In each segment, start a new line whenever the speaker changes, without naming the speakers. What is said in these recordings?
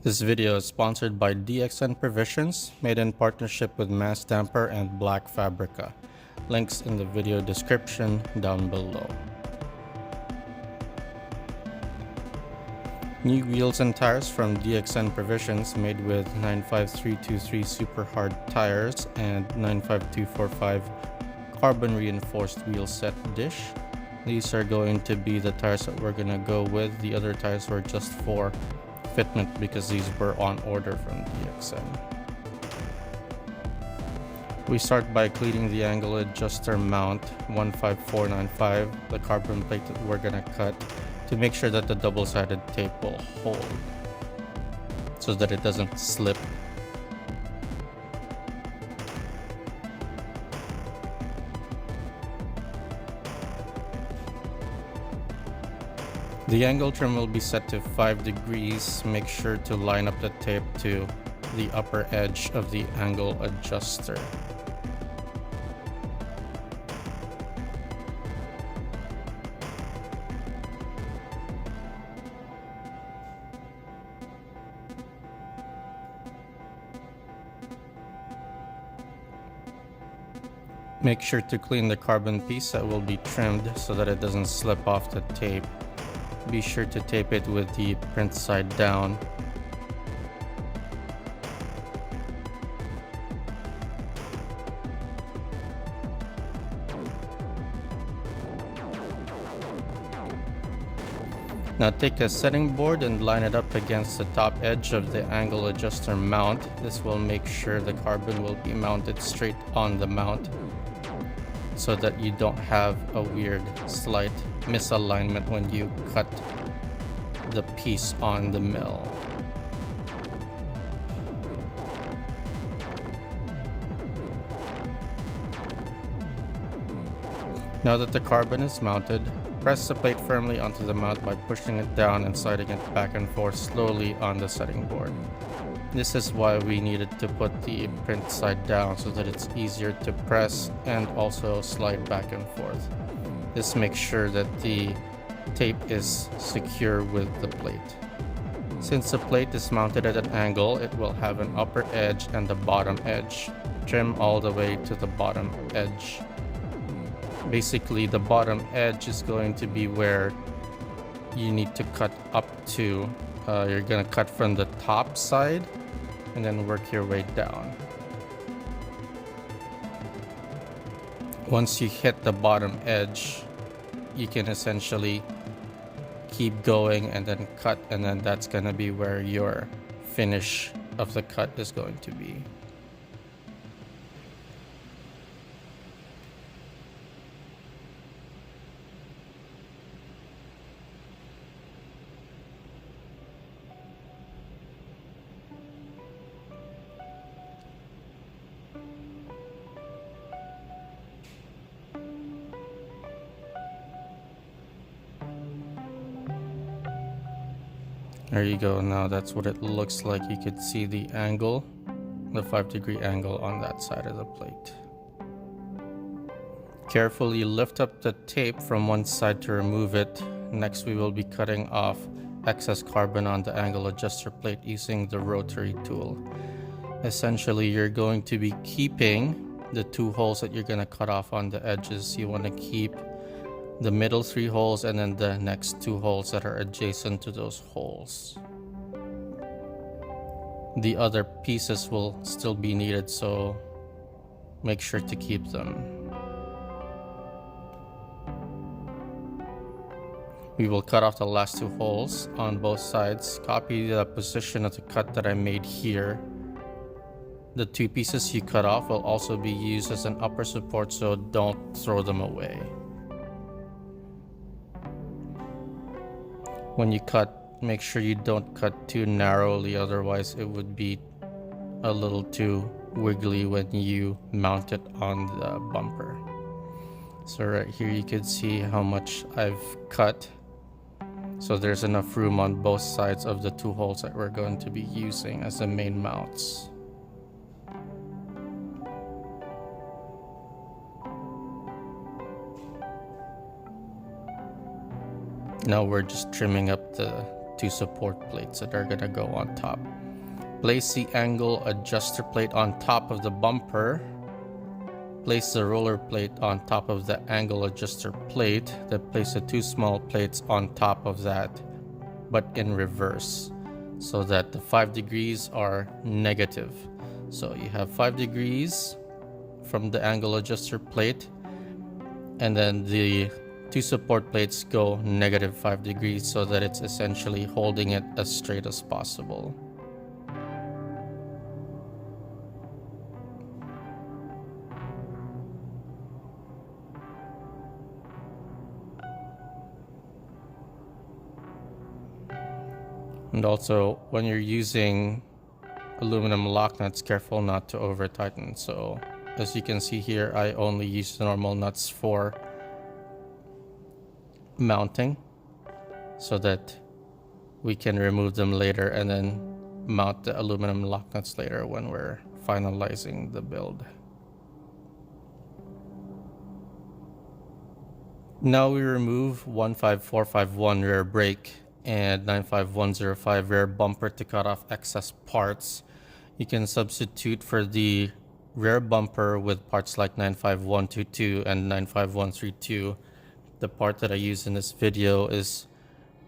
This video is sponsored by DXN Provisions, made in partnership with Massdamper and Black Fabrica. Links in the video description down below. New wheels and tires from DXN Provisions, made with 95323 super hard tires and 95245 carbon reinforced wheel set dish. These are going to be the tires that we're going to go with. The other tires were just for fitment because these were on order from DXN. We start by cleaning the angle adjuster mount 15495, the carbon plate that we're going to cut, to make sure that the double-sided tape will hold so that it doesn't slip. The angle trim will be set to 5 degrees. Make sure to line up the tape to the upper edge of the angle adjuster. Make sure to clean the carbon piece that will be trimmed so that it doesn't slip off the tape. Be sure to tape it with the print side down. Now take a setting board and line it up against the top edge of the angle adjuster mount. This will make sure the carbon will be mounted straight on the mount so that you don't have a weird slight misalignment when you cut the piece on the mill. Now that the carbon is mounted, press the plate firmly onto the mount by pushing it down and sliding it back and forth slowly on the setting board. This is why we needed to put the print side down, so that it's easier to press and also slide back and forth. This makes sure that the tape is secure with the plate. Since the plate is mounted at an angle, it will have an upper edge and a bottom edge. Trim all the way to the bottom edge. Basically, the bottom edge is going to be where you need to cut up to. You're going to cut from the top side and then work your way down. Once you hit the bottom edge, you can essentially keep going and then cut, and then that's going to be where your finish of the cut is going to be. There you go. Now that's what it looks like. You could see the angle, the 5-degree angle on that side of the plate. Carefully lift up the tape from one side to remove it. Next, we will be cutting off excess carbon on the angle adjuster plate using the rotary tool. Essentially, you're going to be keeping the 2 holes that you're going to cut off on the edges. You want to keep the middle 3 holes and then the next 2 holes that are adjacent to those holes. The other pieces will still be needed, so make sure to keep them. We will cut off the last 2 holes on both sides. Copy the position of the cut that I made here. The 2 pieces you cut off will also be used as an upper support, so don't throw them away. When you cut, make sure you don't cut too narrowly, otherwise it would be a little too wiggly when you mount it on the bumper. So right here you can see how much I've cut. So there's enough room on both sides of the 2 holes that we're going to be using as the main mounts. Now we're just trimming up the two support plates that are gonna go on top. Place the angle adjuster plate on top of the bumper. Place the roller plate on top of the angle adjuster plate. Then place the two small plates on top of that, but in reverse, so that the 5 degrees are negative. So you have 5 degrees from the angle adjuster plate, and then the two support plates go negative 5 degrees, so that it's essentially holding it as straight as possible. And also, when you're using aluminum lock nuts, careful not to over tighten. So as you can see here, I only use the normal nuts for mounting, so that we can remove them later and then mount the aluminum lock nuts later when we're finalizing the build. Now we remove 15451 rear brake and 95105 rear bumper to cut off excess parts. You can substitute for the rear bumper with parts like 95122 and 95132. The part that I use in this video is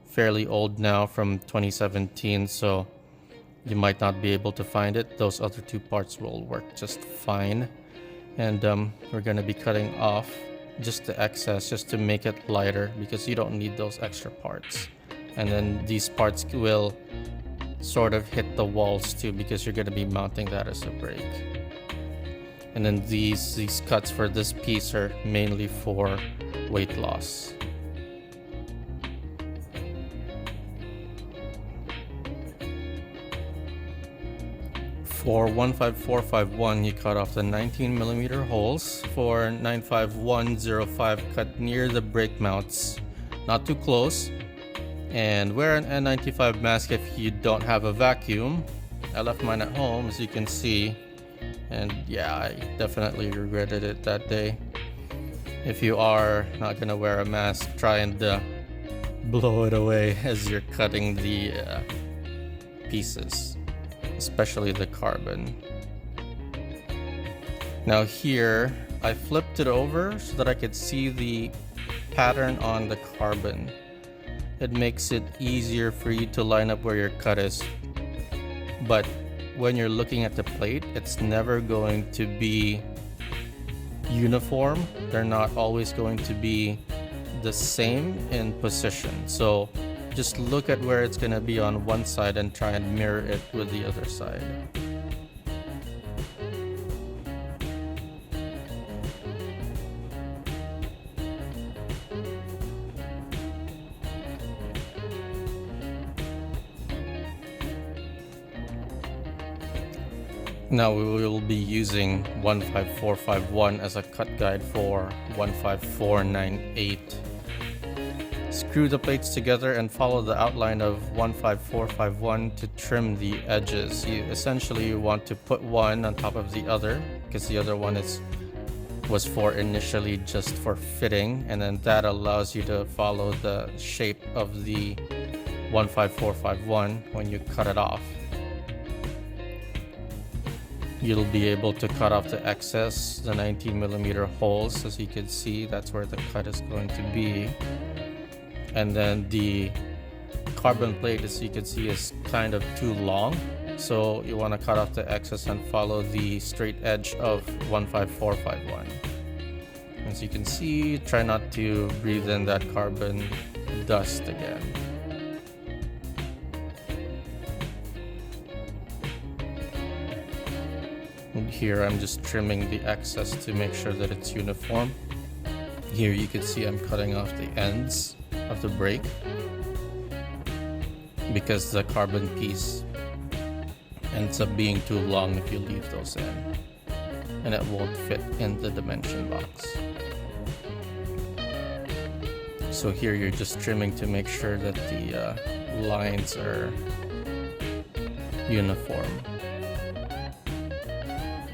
fairly old now, from 2017, so you might not be able to find it. Those other two parts will work just fine. And we're going to be cutting off just the excess, just to make it lighter, because you don't need those extra parts. And then these parts will sort of hit the walls too, because you're going to be mounting that as a brake. And then these cuts for this piece are mainly for weight loss. For 15451, you cut off the 19mm holes. For 95105, cut near the brake mounts, not too close. And wear an N95 mask if you don't have a vacuum. I left mine at home, as you can see, and yeah, I definitely regretted it that day. If you are not gonna wear a mask, try and blow it away as you're cutting the pieces, especially the carbon. Now here, I flipped it over so that I could see the pattern on the carbon. It makes it easier for you to line up where your cut is. But when you're looking at the plate, it's never going to be uniform. They're not always going to be the same in position. So just look at where it's going to be on one side and try and mirror it with the other side. Now we will be using 15451 as a cut guide for 15498. Screw the plates together and follow the outline of 15451 to trim the edges. You essentially want to put one on top of the other, because the other one was for initially just for fitting, and then that allows you to follow the shape of the 15451 when you cut it off. You'll be able to cut off the excess, the 19mm holes. As you can see, that's where the cut is going to be. And then the carbon plate, as you can see, is kind of too long. So you want to cut off the excess and follow the straight edge of 15451. As you can see, try not to breathe in that carbon dust again. And here I'm just trimming the excess to make sure that it's uniform. Here you can see I'm cutting off the ends of the brake, because the carbon piece ends up being too long if you leave those in, and it won't fit in the dimension box. So here you're just trimming to make sure that the lines are uniform.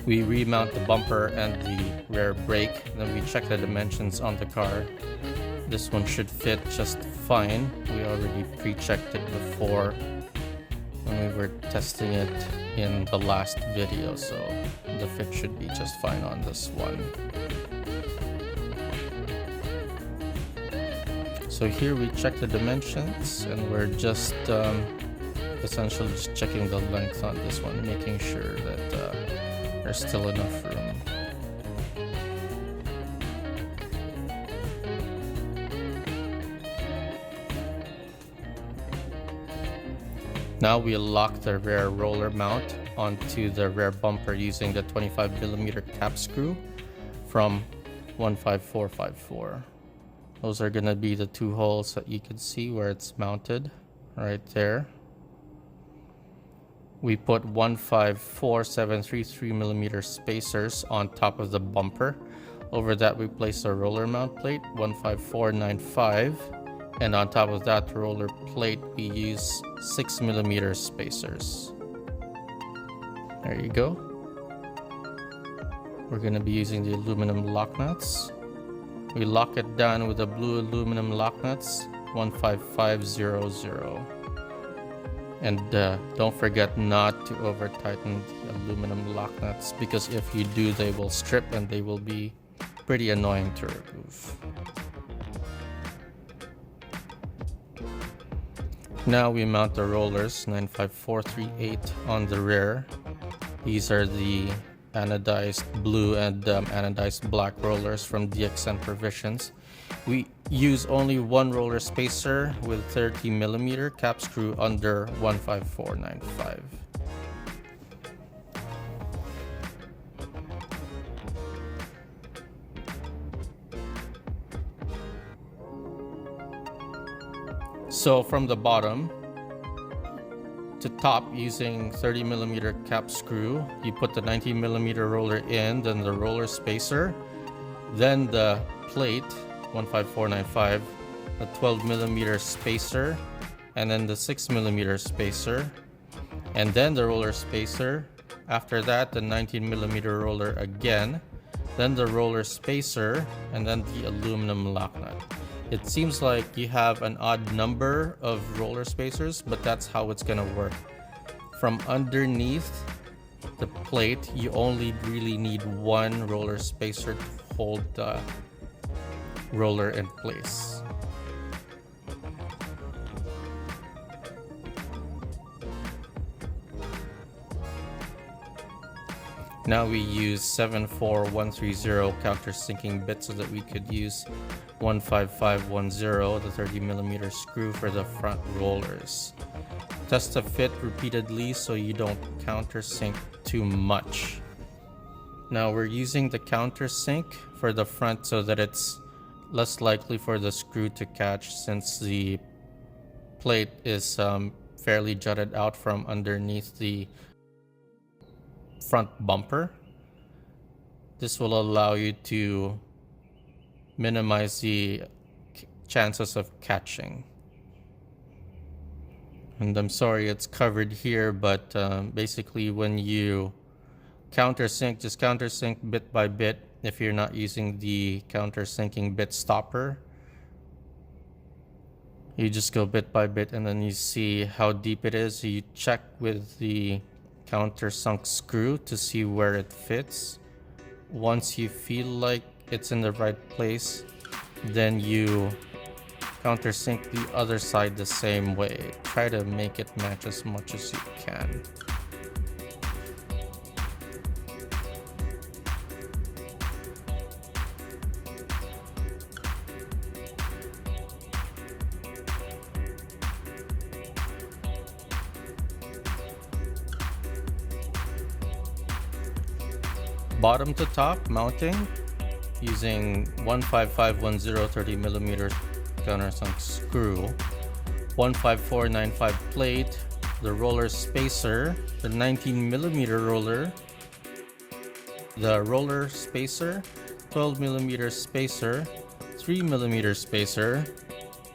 We remount the bumper and the rear brake, then we check the dimensions on the car. This one should fit just fine. We already pre-checked it before when we were testing it in the last video, so the fit should be just fine on this one. So here we check the dimensions, and we're just essentially just checking the length on this one, making sure that there's still enough room. Now we lock the rear roller mount onto the rear bumper using the 25mm cap screw from 15454. Those are gonna be the two holes that you can see where it's mounted right there. We put 154/733mm spacers on top of the bumper. Over that we place a roller mount plate 15495. And on top of that roller plate, we use 6mm spacers. There you go. We're going to be using the aluminum lock nuts. We lock it down with the blue aluminum lock nuts 15500. And don't forget not to over tighten the aluminum lock nuts, because if you do, they will strip and they will be pretty annoying to remove. Now we mount the rollers 95438 on the rear. These are the anodized blue and anodized black rollers from DXN Provisions. We use only one roller spacer with 30mm cap screw under 15495. So from the bottom to top, using 30mm cap screw, you put the 19mm roller in, then the roller spacer, then the plate 15495, the 12mm spacer, and then the 6mm spacer, and then the roller spacer. After that, the 19mm roller again, then the roller spacer, and then the aluminum lock nut. It seems like you have an odd number of roller spacers, but that's how it's gonna work. From underneath the plate, you only really need one roller spacer to hold the roller in place. Now we use 74130 countersinking bit so that we could use 15510, the 30mm screw for the front rollers. Test the fit repeatedly so you don't countersink too much. Now we're using the countersink for the front so that it's less likely for the screw to catch, since the plate is fairly jutted out from underneath the front bumper. This will allow you to minimize the chances of catching. And I'm sorry it's covered here, but basically when you countersink, just countersink bit by bit. If you're not using the countersinking bit stopper, you just go bit by bit, and then you see how deep it is. You check with the countersunk screw to see where it fits. Once you feel like it's in the right place, then you countersink the other side the same way. Try to make it match as much as you can. Bottom to top mounting using 15510 30mm countersunk screw, 15495 plate, the roller spacer, the 19mm roller, the roller spacer, 12mm spacer, 3mm spacer,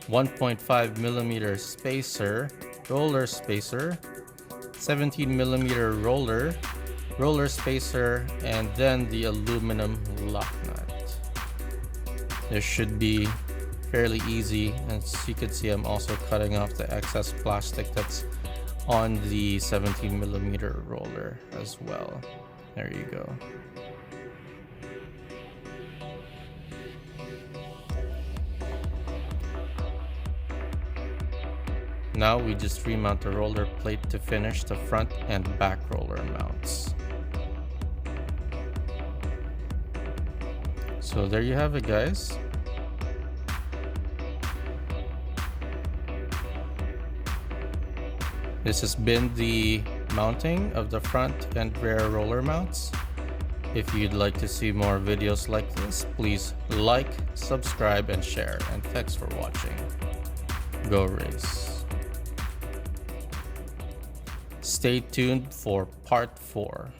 1.5mm spacer, roller spacer, 17mm roller, roller spacer, and then the aluminum lock nut. This should be fairly easy. As you can see, I'm also cutting off the excess plastic that's on the 17mm roller as well. There you go. Now we just remount the roller plate to finish the front and back roller mounts. So there you have it, guys. This has been the mounting of the front and rear roller mounts. If you'd like to see more videos like this, please like, subscribe, and share. And thanks for watching. Go race. Stay tuned for part 4.